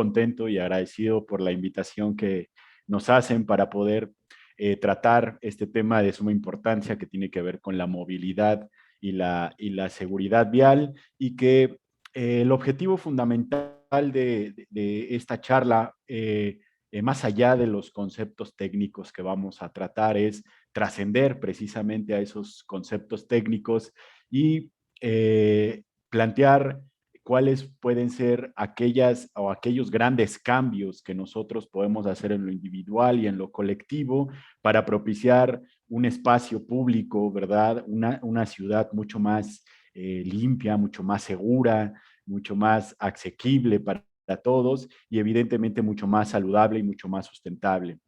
contento y agradecido por la invitación que nos hacen para poder tratar este tema de suma importancia que tiene que ver con la movilidad y la seguridad vial y que el objetivo fundamental de esta charla, más allá de los conceptos técnicos que vamos a tratar, es trascender precisamente a esos conceptos técnicos y plantear cuáles pueden ser aquellas o aquellos grandes cambios que nosotros podemos hacer en lo individual y en lo colectivo para propiciar un espacio público, ¿verdad? Una ciudad mucho más limpia, mucho más segura, mucho más asequible para todos y evidentemente mucho más saludable y mucho más sustentable.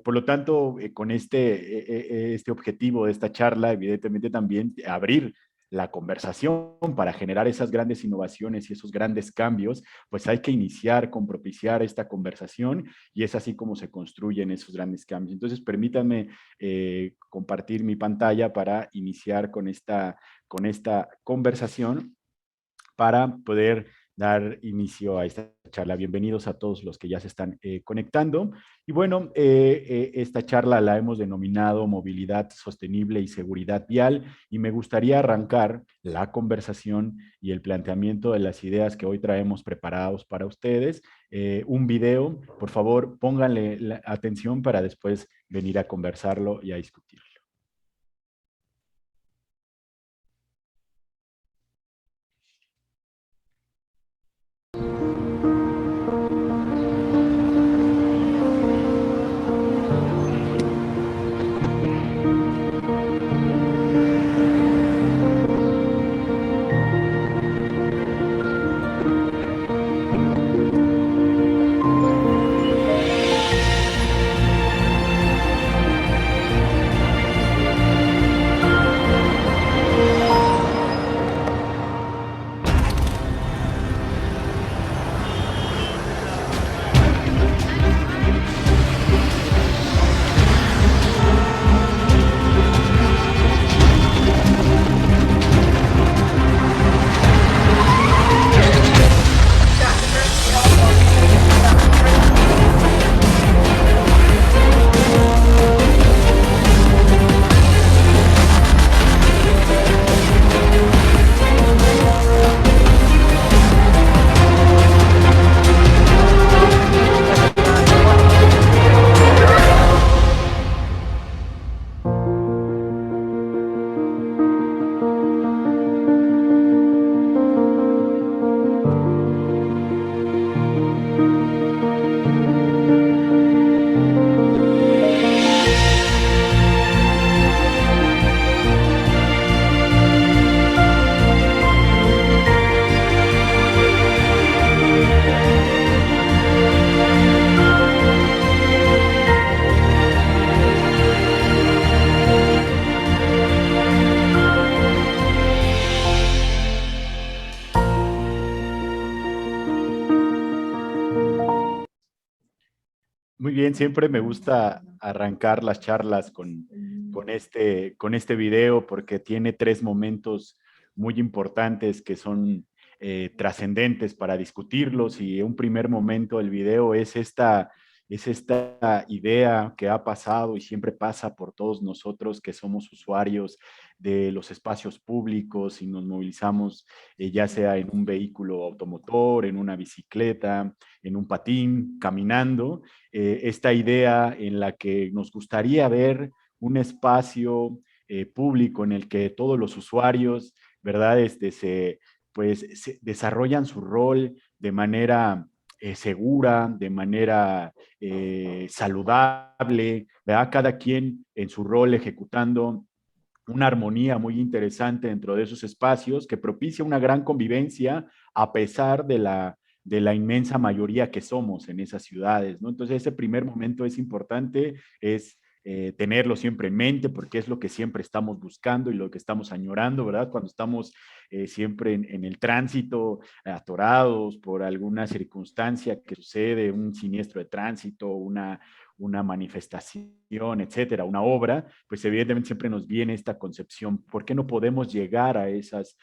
Por lo tanto, con este objetivo de esta charla, evidentemente también abrir la conversación para generar esas grandes innovaciones y esos grandes cambios, pues hay que iniciar con propiciar esta conversación y es así como se construyen esos grandes cambios. Entonces, permítanme compartir mi pantalla para iniciar con esta conversación para poder dar inicio a esta charla. Bienvenidos a todos los que ya se están conectando. Y bueno, esta charla la hemos denominado Movilidad Sostenible y Seguridad Vial y me gustaría arrancar la conversación y el planteamiento de las ideas que hoy traemos preparados para ustedes. Un video, por favor, pónganle la atención para después venir a conversarlo y a discutirlo. Muy bien, siempre me gusta arrancar las charlas con este video porque tiene tres momentos muy importantes que son trascendentes para discutirlos y un primer momento del video es esta idea que ha pasado y siempre pasa por todos nosotros que somos usuarios de los espacios públicos y nos movilizamos ya sea en un vehículo automotor, en una bicicleta, en un patín, caminando, esta idea en la que nos gustaría ver un espacio público en el que todos los usuarios, ¿verdad? Se desarrollan su rol de manera segura, de manera saludable, ¿verdad? Cada quien en su rol ejecutando una armonía muy interesante dentro de esos espacios que propicia una gran convivencia a pesar de la inmensa mayoría que somos en esas ciudades, ¿no? Entonces ese primer momento es importante, es tenerlo siempre en mente porque es lo que siempre estamos buscando y lo que estamos añorando, ¿verdad? Cuando estamos siempre en el tránsito, atorados por alguna circunstancia que sucede, un siniestro de tránsito, una manifestación, etcétera, una obra, pues evidentemente siempre nos viene esta concepción, ¿por qué no podemos llegar a esas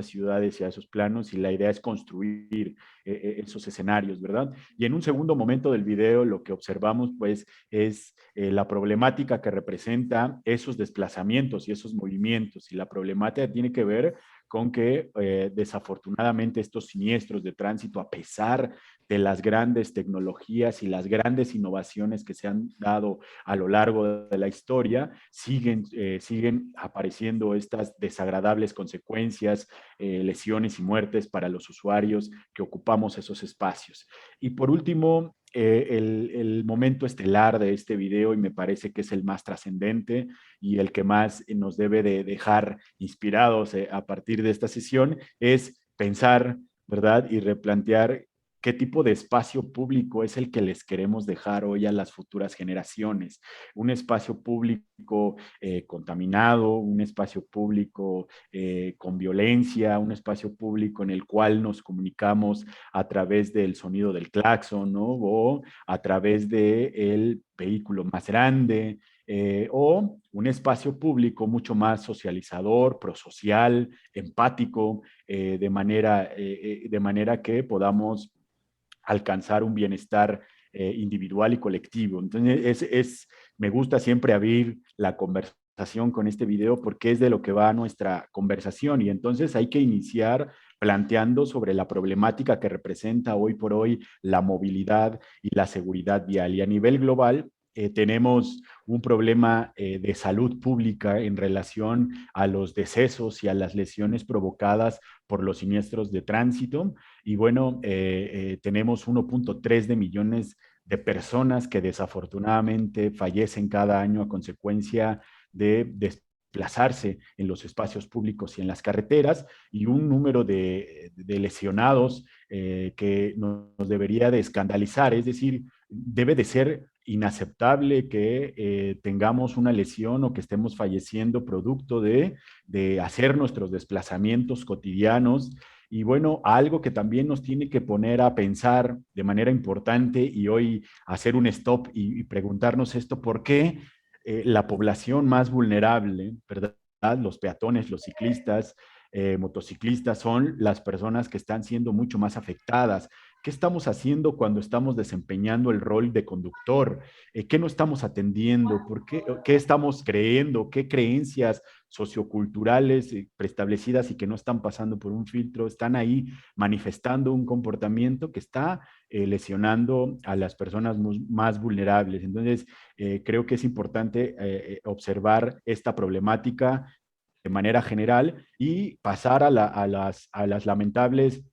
ciudades y a esos planos? Y la idea es construir esos escenarios, ¿verdad? Y en un segundo momento del video lo que observamos pues es la problemática que representa esos desplazamientos y esos movimientos. Y la problemática tiene que ver con que desafortunadamente estos siniestros de tránsito, a pesar de las grandes tecnologías y las grandes innovaciones que se han dado a lo largo de la historia, siguen apareciendo estas desagradables consecuencias, lesiones y muertes para los usuarios que ocupamos esos espacios. Y por último, el momento estelar de este video, y me parece que es el más trascendente y el que más nos debe de dejar inspirados a partir de esta sesión, es pensar, ¿verdad? Y replantear qué tipo de espacio público es el que les queremos dejar hoy a las futuras generaciones. Un espacio público contaminado, un espacio público con violencia, un espacio público en el cual nos comunicamos a través del sonido del claxon, ¿no? O a través del vehículo más grande, o un espacio público mucho más socializador, prosocial, empático, de manera que podamos alcanzar un bienestar individual y colectivo. Entonces, me gusta siempre abrir la conversación con este video porque es de lo que va nuestra conversación, y entonces hay que iniciar planteando sobre la problemática que representa hoy por hoy la movilidad y la seguridad vial. Y a nivel global, tenemos un problema de salud pública en relación a los decesos y a las lesiones provocadas por los siniestros de tránsito. Y bueno, tenemos 1.3 de millones de personas que desafortunadamente fallecen cada año a consecuencia de desplazarse en los espacios públicos y en las carreteras, y un número de lesionados que nos debería de escandalizar. Es decir, debe de ser inaceptable que tengamos una lesión o que estemos falleciendo producto de hacer nuestros desplazamientos cotidianos. Y bueno, algo que también nos tiene que poner a pensar de manera importante y hoy hacer un stop y preguntarnos esto: ¿por qué la población más vulnerable, ¿verdad? Los peatones, los ciclistas, motociclistas, son las personas que están siendo mucho más afectadas? ¿Qué estamos haciendo cuando estamos desempeñando el rol de conductor? ¿Qué no estamos atendiendo? ¿Qué estamos creyendo? ¿Qué creencias socioculturales preestablecidas y que no están pasando por un filtro están ahí manifestando un comportamiento que está lesionando a las personas más vulnerables? Entonces, creo que es importante observar esta problemática de manera general y pasar a las lamentables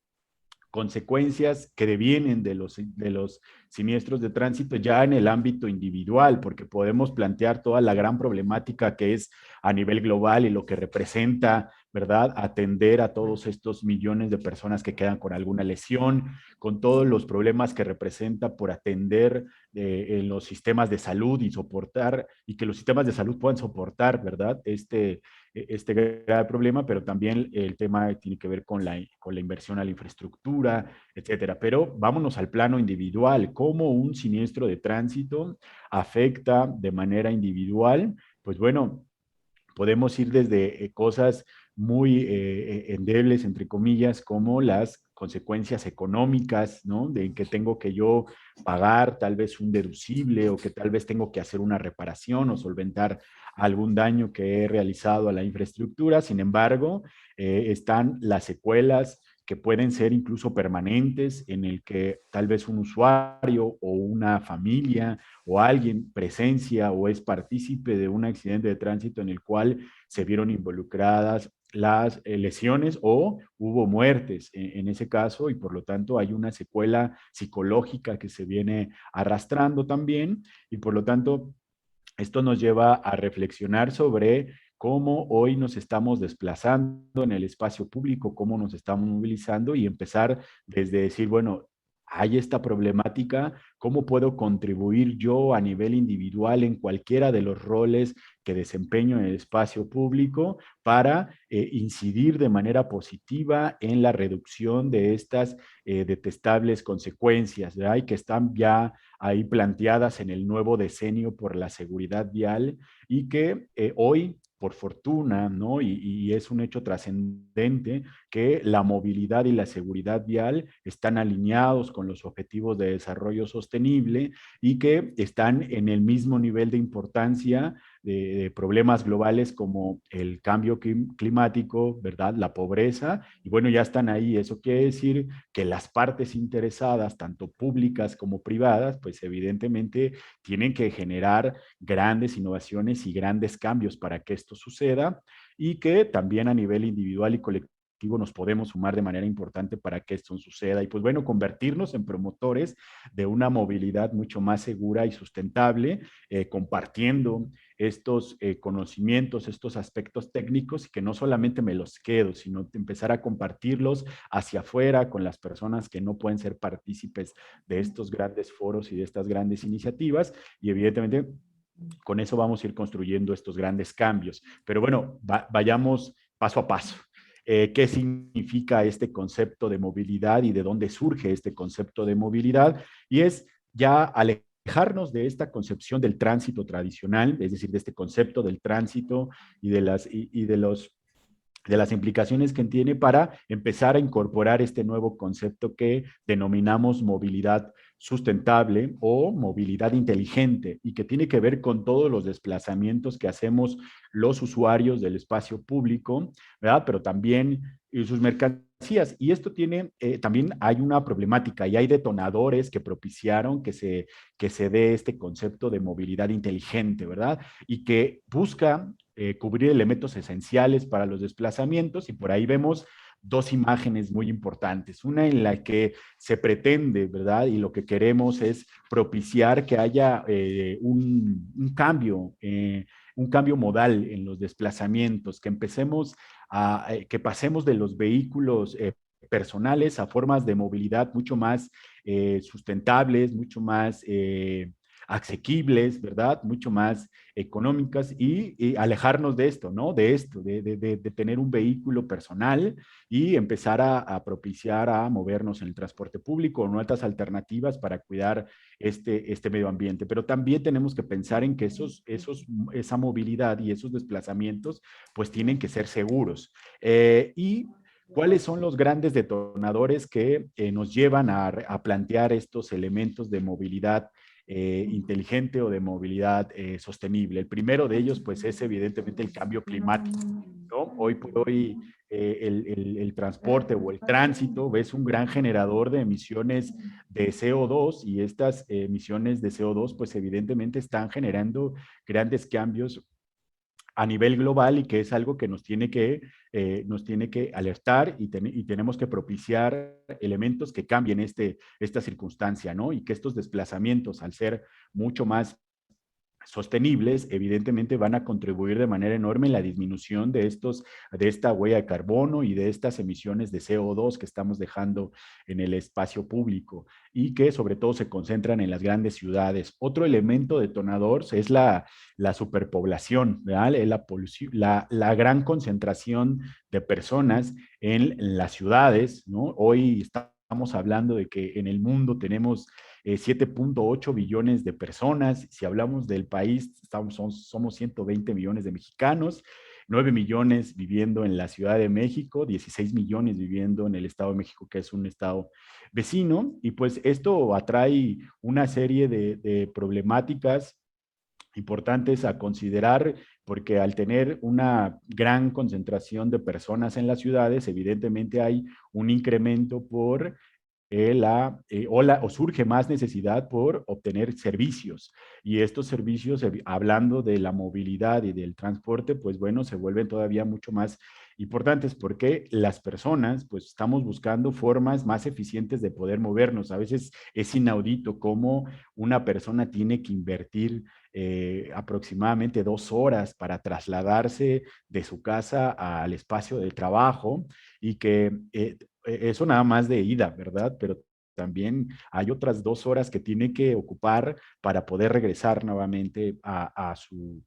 consecuencias que devienen de los siniestros de tránsito ya en el ámbito individual, porque podemos plantear toda la gran problemática que es a nivel global y lo que representa, ¿verdad? Atender a todos estos millones de personas que quedan con alguna lesión, con todos los problemas que representa por atender en los sistemas de salud y soportar, y que los sistemas de salud puedan soportar, ¿verdad? Este grave problema, pero también el tema tiene que ver con la inversión a la infraestructura, etcétera. Pero vámonos al plano individual. ¿Cómo un siniestro de tránsito afecta de manera individual? Pues bueno, podemos ir desde cosas muy endebles, entre comillas, como las consecuencias económicas, ¿no? De que tengo que yo pagar tal vez un deducible, o que tal vez tengo que hacer una reparación o solventar algún daño que he realizado a la infraestructura. Sin embargo, están las secuelas que pueden ser incluso permanentes, en el que tal vez un usuario o una familia o alguien presencia o es partícipe de un accidente de tránsito en el cual se vieron involucradas las lesiones o hubo muertes en ese caso, y por lo tanto hay una secuela psicológica que se viene arrastrando también, y por lo tanto esto nos lleva a reflexionar sobre cómo hoy nos estamos desplazando en el espacio público, cómo nos estamos movilizando, y empezar desde decir, bueno, hay esta problemática, ¿cómo puedo contribuir yo a nivel individual en cualquiera de los roles que desempeño en el espacio público para incidir de manera positiva en la reducción de estas detestables consecuencias, ¿verdad? Y que están ya ahí planteadas en el nuevo decenio por la seguridad vial y que hoy, por fortuna, ¿no? Y es un hecho trascendente que la movilidad y la seguridad vial están alineados con los objetivos de desarrollo sostenible y que están en el mismo nivel de importancia de problemas globales como el cambio climático, ¿verdad? La pobreza, y bueno, ya están ahí. Eso quiere decir que las partes interesadas, tanto públicas como privadas, pues evidentemente tienen que generar grandes innovaciones y grandes cambios para que esto suceda y que también a nivel individual y colectivo nos podemos sumar de manera importante para que esto suceda y pues bueno, convertirnos en promotores de una movilidad mucho más segura y sustentable, compartiendo estos conocimientos, estos aspectos técnicos y que no solamente me los quedo, sino empezar a compartirlos hacia afuera con las personas que no pueden ser partícipes de estos grandes foros y de estas grandes iniciativas y evidentemente con eso vamos a ir construyendo estos grandes cambios. Pero bueno, vayamos paso a paso. ¿Qué significa este concepto de movilidad y de dónde surge este concepto de movilidad? Y es ya alejarnos de esta concepción del tránsito tradicional, es decir, de este concepto del tránsito y de las implicaciones que tiene para empezar a incorporar este nuevo concepto que denominamos movilidad sustentable o movilidad inteligente y que tiene que ver con todos los desplazamientos que hacemos los usuarios del espacio público, ¿verdad? Pero también sus mercancías. Y esto tiene, también hay una problemática y hay detonadores que propiciaron que se dé este concepto de movilidad inteligente, ¿verdad? Y que busca cubrir elementos esenciales para los desplazamientos y por ahí vemos dos imágenes muy importantes. Una en la que se pretende, ¿verdad? Y lo que queremos es propiciar que haya un cambio modal en los desplazamientos, que empecemos que pasemos de los vehículos personales a formas de movilidad mucho más sustentables, mucho más asequibles, ¿verdad? Mucho más económicas y alejarnos de esto, ¿no? De esto, de tener un vehículo personal y empezar a propiciar a movernos en el transporte público o en otras alternativas para cuidar este medio ambiente. Pero también tenemos que pensar en que esa movilidad y esos desplazamientos pues tienen que ser seguros. Y ¿cuáles son los grandes detonadores que nos llevan a plantear estos elementos de movilidad inteligente o de movilidad sostenible? El primero de ellos, pues, es evidentemente el cambio climático, ¿no? Hoy por hoy, el transporte o el tránsito es un gran generador de emisiones de CO2 y estas emisiones de CO2, pues, evidentemente están generando grandes cambios a nivel global y que es algo que nos tiene que alertar y tenemos que propiciar elementos que cambien esta circunstancia, ¿no? Y que estos desplazamientos, al ser mucho más sostenibles, evidentemente van a contribuir de manera enorme en la disminución de esta huella de carbono y de estas emisiones de CO2 que estamos dejando en el espacio público y que sobre todo se concentran en las grandes ciudades. Otro elemento detonador es la superpoblación, ¿verdad? La gran concentración de personas en las ciudades, ¿no? Hoy estamos hablando de que en el mundo tenemos 7.8 billones de personas. Si hablamos del país, somos 120 millones de mexicanos, 9 millones viviendo en la Ciudad de México, 16 millones viviendo en el Estado de México, que es un estado vecino. Y pues esto atrae una serie de problemáticas importantes a considerar, porque al tener una gran concentración de personas en las ciudades, evidentemente hay un incremento por o surge más necesidad por obtener servicios. Y estos servicios, hablando de la movilidad y del transporte, pues bueno, se vuelven todavía mucho más importantes porque las personas, pues estamos buscando formas más eficientes de poder movernos. A veces es inaudito cómo una persona tiene que invertir aproximadamente 2 horas para trasladarse de su casa al espacio de trabajo y que eso nada más de ida, ¿verdad? Pero también hay otras 2 horas que tiene que ocupar para poder regresar nuevamente a su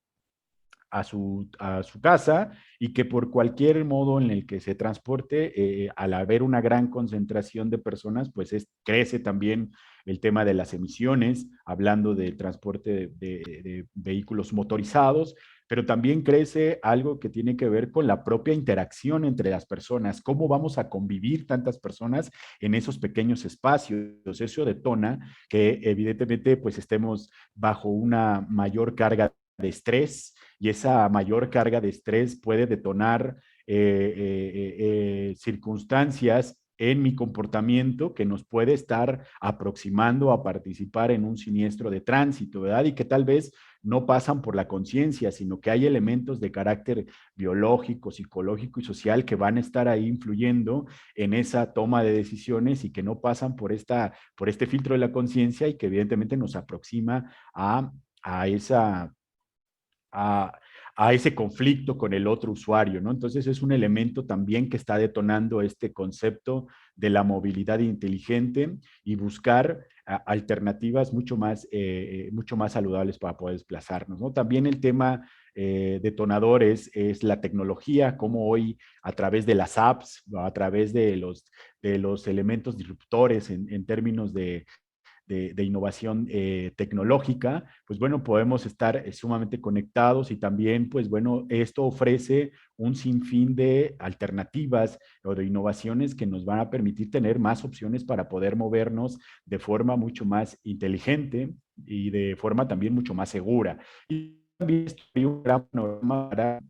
casa, y que por cualquier modo en el que se transporte, al haber una gran concentración de personas, pues crece también el tema de las emisiones, hablando del transporte de vehículos motorizados, pero también crece algo que tiene que ver con la propia interacción entre las personas, cómo vamos a convivir tantas personas en esos pequeños espacios. Eso detona que evidentemente pues estemos bajo una mayor carga de estrés, y esa mayor carga de estrés puede detonar circunstancias en mi comportamiento que nos puede estar aproximando a participar en un siniestro de tránsito, ¿verdad? Y que tal vez no pasan por la conciencia, sino que hay elementos de carácter biológico, psicológico y social que van a estar ahí influyendo en esa toma de decisiones y que no pasan por este filtro de la conciencia, y que evidentemente nos aproxima a esa a, a ese conflicto con el otro usuario, ¿no? Entonces es un elemento también que está detonando este concepto de la movilidad inteligente, y buscar alternativas mucho más saludables para poder desplazarnos, ¿no? También el tema detonadores es la tecnología, como hoy a través de las apps, a través de los elementos disruptores en términos de innovación tecnológica, pues bueno, podemos estar sumamente conectados, y también, pues bueno, esto ofrece un sinfín de alternativas o de innovaciones que nos van a permitir tener más opciones para poder movernos de forma mucho más inteligente y de forma también mucho más segura. Y también estoy un gran panorama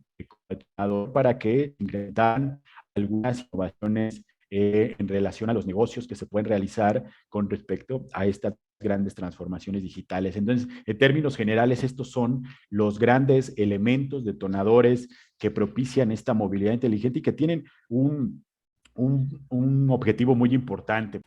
para que incrementan algunas innovaciones en relación a los negocios que se pueden realizar con respecto a estas grandes transformaciones digitales. Entonces, en términos generales, estos son los grandes elementos detonadores que propician esta movilidad inteligente y que tienen un objetivo muy importante.